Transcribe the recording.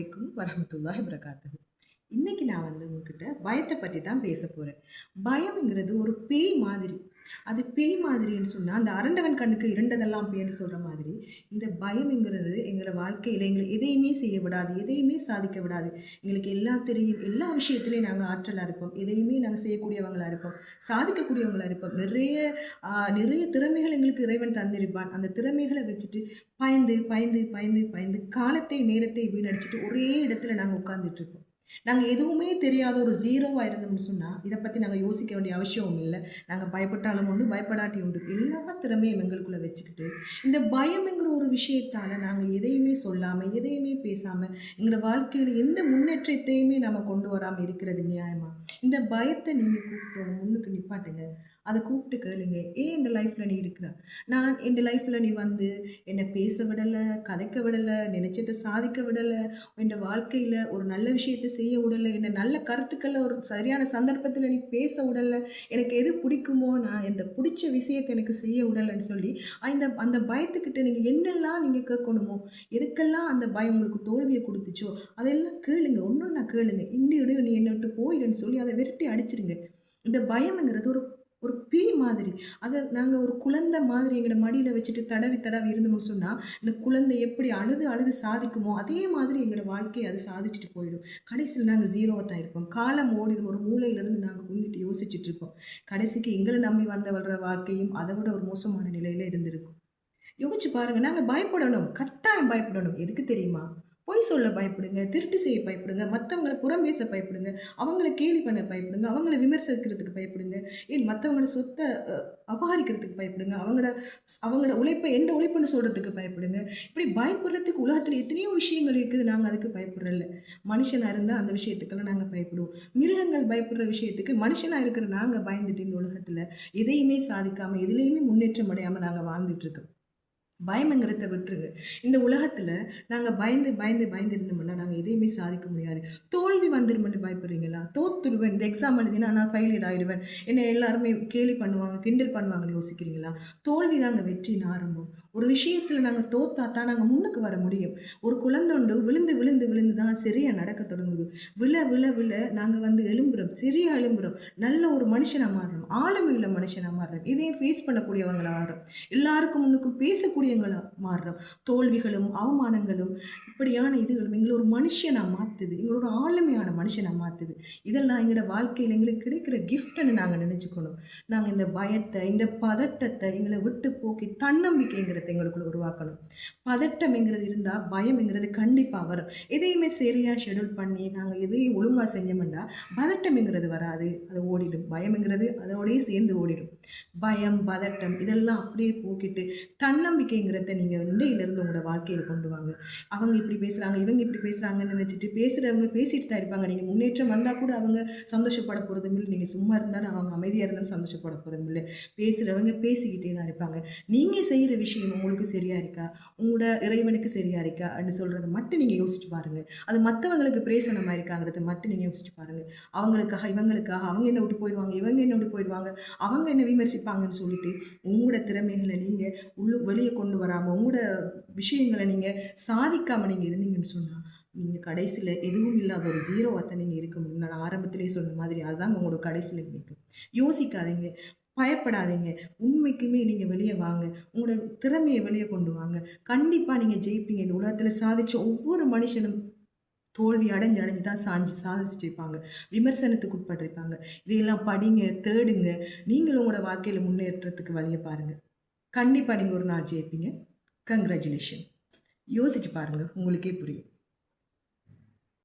அலைக்கும் வரஹ்மத்துல்லாஹி வபரகாத்துஹு. இன்னைக்கு நான் உங்ககிட்ட பயத்தை பத்தி தான் பேச போறேன். பயம்ங்கிறது ஒரு பேய் மாதிரி. அது பேய் மாதிரின்னு சொன்னா, அந்த "அரண்டவன் கண்ணுக்கு இரண்டதெல்லாம் பேய்ன்னு" சொல்ற மாதிரி, இந்த பயம்ங்கிறது எங்களோட வாழ்க்கையில எங்கள எதையுமே செய்ய விடாது. எதையுமே சாதிக்க விடாது. எங்களுக்கு எல்லாம் தெரியும். எல்லா விஷயத்திலயும் நாங்க ஆற்றலா இருப்போம். எதையுமே நாங்க செய்யக்கூடியவங்களா இருப்போம். சாதிக்கக்கூடியவங்களா இருப்போம். நிறைய திறமைகள் எங்களுக்கு இறைவன் தந்திருப்பான். அந்த திறமைகள வச்சுட்டு பயந்து காலத்தை, நேரத்தை வீணடிச்சுட்டு ஒரே இடத்துல நாங்க உட்கார்ந்துட்டு இருப்போம். நாங்க எதுவுமே தெரியாத ஒரு ஜீரோவா இருந்தோம்னு சொன்னா, இத பத்தி நாங்க யோசிக்க வேண்டிய அவசியமும் இல்ல. நாங்க பயப்பட்டாலும் உண்டு, பயப்படாட்டியும் உண்டு. எல்லா திறமையும் எங்களுக்குள்ள வச்சுக்கிட்டு, இந்த பயம்ங்கிற ஒரு விஷயத்தால நாங்க எதையுமே சொல்லாம, எதையுமே பேசாம, எங்களோட வாழ்க்கையில எந்த முன்னேற்றத்தையுமே நம்ம கொண்டு வராம இருக்கிறது நியாயமா? இந்த பயத்த நீங்க கூப்பிட்டு உங்க முன்னுக்கு நிப்பாட்டுங்க. அத கூப்பிட்டு கேளுங்க. "ஏன் இந்த லைஃப்ல நீ இருக்கிற? நான் இந்த லைஃப்ல நீ என்ன பேச விடல, கதைக்க விடல, நினைச்சத சாதிக்க விடல, என் வாழ்க்கையில ஒரு நல்ல விஷயத்த செய்ய விடல, என்ன நல்ல கருத்துக்கள ஒரு சரியான சந்தர்ப்பத்தில நீ பேச விடல, எனக்கு எது பிடிக்குமோ, நான் இந்த பிடிச்ச விஷயத்த எனக்கு செய்ய விடலன்னு" சொல்லி, அந்த பயத்துக்கிட்ட நீங்க என்னெல்லாம் நீங்க கேட்கணுமோ, எதுக்கெல்லாம் அந்த பயம் உங்களுக்கு தோல்விய குடுத்துச்சோ, அதெல்லாம் கேளுங்க. ஒண்ணொண்ணா கேளுங்க. "இண்டியோட நீ என்ன விட்டு போயிடுன்னு" சொல்லி அத விரட்டி அடிச்சிருங்க. இந்த பயம்ங்கிறது ஒரு ஒரு பேய் மாதிரி. அத நாங்க ஒரு குழந்தை மாதிரி எங்களோட மடியில வச்சுட்டு தடவி, தடவி இருந்தோம்னு சொன்னா, இந்த குழந்தை எப்படி அழுது, அழுது சாதிக்குமோ, அதே மாதிரி எங்களோட வாழ்க்கைய அது சாதிச்சுட்டு போயிடும். கடைசியில நாங்க 0வா தான் இருப்போம். காலம் ஓடிடும். ஒரு மூலையிலிருந்து நாங்க குந்திட்டு யோசிச்சுட்டு இருப்போம். கடைசிக்கு எங்கள நம்பி வந்தவள்ற வாழ்க்கையும் அத விட ஒரு மோசமான நிலையில இருந்திருக்கும். யோசிச்சு பாருங்க. நாங்க பயப்படணும். கட்டாயம் பயப்படணும். எதுக்கு தெரியுமா? பொய் சொல்ல பயப்படுங்க. திருட்டு செய்ய பயப்படுங்க. மத்தவங்கள புறம் பேச பயப்படுங்க. அவங்கள கேலி பண்ண பயப்படுங்க. அவங்கள விமர்சிக்கிறதுக்கு பயப்படுங்க. ஏன் மத்தவங்களோட சொத்த அ அபகரிக்கிறதுக்கு பயப்படுங்க. அவங்களோட உழைப்ப எந்த உழைப்புன்னு சொல்றதுக்கு பயப்படுங்க. இப்படி பயப்படுறதுக்கு உலகத்துல எத்தனையோ விஷயங்கள் இருக்குது. நாங்க அதுக்கு பயப்படுறதில்ல. மனுஷனா இருந்தா அந்த விஷயத்துக்கெல்லாம் நாங்க பயப்படுவோம். மிருகங்கள் பயப்படுற விஷயத்துக்கு மனுஷனா இருக்கிற நாங்க பயந்துட்டு இந்த உலகத்துல எதையுமே சாதிக்காம, எதுலயுமே முன்னேற்றம் அடையாம நாங்க வாழ்ந்துட்டு இருக்கோம். பயம்ங்கிறத விட்டுருங்க. இந்த உலகத்துல நாங்க பயந்து இருந்தோம்னா, நாங்க எதையுமே சாதிக்க முடியாது. தோல்வி வந்துருமென்று பயப்படுறீங்களா? தோத்துருவேன். இந்த எக்ஸாம் எழுதினா நான் ஃபெயிலியர் ஆயிடுவேன். என்ன எல்லாருமே கேலி பண்ணுவாங்க, கிண்டல் பண்ணுவாங்கன்னு யோசிக்கிறீங்களா? தோல்வி தாங்க வெற்றியின் ஆரம்பம். ஒரு விஷயத்துல நாங்க தோத்தா தான் நாங்க முன்னுக்கு வர முடியும். ஒரு குழந்தொண்டு விழுந்து தான் சரியா நடக்க தொடங்குது. விழ நாங்க எழும்புறோம். சரியா எழும்புறோம். நல்ல ஒரு மனுஷனா மாறுறோம். ஆளுமையுள்ள மனுஷனா மாறுறோம். இதையும் ஃபேஸ் பண்ணக்கூடியவங்களா ஆறோம். எல்லாருக்கும் முன்னுக்கும் பேசக்கூடியவங்களா மாறுறோம். தோல்விகளும், அவமானங்களும், இப்படியான இதுகளும் எங்கள ஒரு மனுஷனா மாத்துது. எங்கள ஒரு ஆளுமையான மனுஷனா மாத்துது. இதெல்லாம் எங்களோட வாழ்க்கையில எங்களுக்கு கிடைக்கிற கிஃப்ட்ன்னு நாங்க நினைச்சுக்கணும். நாங்க இந்த பயத்த, இந்த பதட்டத்த எங்கள விட்டு போக்கி தன்னம்பிக்கைங்கிறத எங்களுக்குள்ள உருவாக்கணும். பதட்டம்ங்கிறது இருந்தா பயம்ங்கிறது கண்டிப்பா வரும். எதையுமே சரியா ஷெட்யூல் பண்ணி நாங்க எதையும் ஒழுங்கா செஞ்சோம்னா, பதட்டம்ங்கிறது வராது. அது ஓடிடும். பயம்ங்கிறது அதோடயே சேர்ந்து ஓடிடும். பயம், பதட்டம் இதெல்லாம் அப்படியே போக்கிட்டு, தன்னம்பிக்கைங்கிறத நீங்க இன்றையிலிருந்து உங்களோட வாழ்க்கையில கொண்டு வாங்க. அவங்க இப்படி பேசுறாங்க, இவங்க இப்படி பேசுறாங்கன்னு நினைச்சுட்டு, பேசுறவங்க பேசிட்டு தான் இருப்பாங்க. நீங்க முன்னேற்றம் வந்தா கூட அவங்க சந்தோஷப்பட போறதும் இல்ல. நீங்க சும்மா இருந்தாலும் அவங்க அமைதியா இருந்தாலும் சந்தோஷப்பட போறதும் இல்ல. பேசுறவங்க பேசிக்கிட்டே தான் இருப்பாங்க. நீங்க செய்ற விஷயம் உங்களுக்கு சரியா இருக்கா? உங்களோட இறைவனுக்கு சரியா இருக்கா? அப்படின்னு சொல்றத மட்டும் நீங்க யோசிச்சு பாருங்க. அது மத்தவங்களுக்கு பிரயோசனமா இருக்காங்கிறத மட்டும் நீங்க யோசிச்சு பாருங்க. அவங்களுக்காக, இவங்களுக்காக அவங்க என்ன விட்டு போயிருவாங்க, இவங்க என்ன விட்டு போயிருவாங்க, அவங்க என்ன விமர்சிப்பாங்கன்னு சொல்லிட்டு, உங்களோட திறமைகள நீங்க வெளிய கொண்டு வராம, உங்களோட விஷயங்கள நீங்க சாதிக்காம நீங்க இருந்தீங்கன்னு சொன்னா, நீங்க கடைசில எதுவும் இல்லாத ஒரு 0வா தான் நீங்க இருக்க முடியும். நான் ஆரம்பத்திலேயே சொன்ன மாதிரி அதுதாங்க உங்களோட கடைசில நிக்கும். யோசிக்காதீங்க. பயப்படாதீங்க. உண்மைக்குமே நீங்க வெளிய வாங்க. உங்களோட திறமைய வெளிய கொண்டு வாங்க. கண்டிப்பா நீங்க ஜெயிப்பீங்க. இந்த உலகத்துல சாதிச்ச ஒவ்வொரு மனுஷனும் தோல்வி அடைஞ்சு அடைஞ்சு தான் சாதிச்சிருப்பாங்க. விமர்சனத்துக்கு உட்பட்டிருப்பாங்க. இதையெல்லாம் படிங்க, தேடுங்க. நீங்களும் உங்களோட வாழ்க்கையில முன்னேற்றத்துக்கு வழிய பாருங்க. கண்டிப்பா நீங்க ஒரு நாள் ஜெயிப்பீங்க. கங்ராச்சுலேஷன். யோசிச்சு பாருங்க. உங்களுக்கே புரியும்.